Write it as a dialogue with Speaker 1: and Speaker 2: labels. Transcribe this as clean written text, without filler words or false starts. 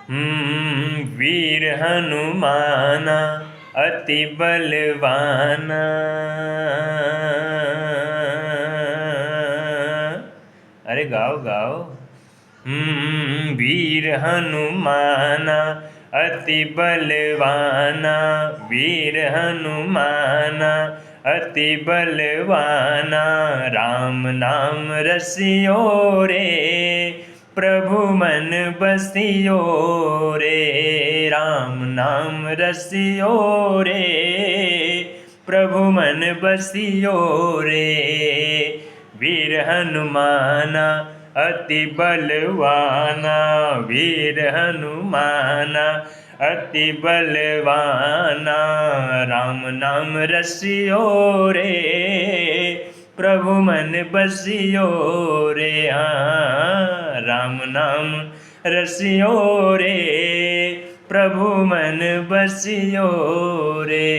Speaker 1: વીર હનુમાના અતિ બલવાના। અરે ગાઓ ગાઓ। વીર હનુમાના અતિ બલવાના, વીર હનુમાના અતિ બલવાના। રામ નામ રસિયો રે પ્રભુ મન બસિયો રે, રામ નામ રસિયો રે પ્રભુ મન બસિયો રે। વીર હનુમાના અતિ બલવાના, વીર હનુમાના અતિ બલવાના। રામ નામ રસિયો રે પ્રભુ મન બસિયો રે, રામ નામ રસિયો રે પ્રભુ મન બસિયો રે।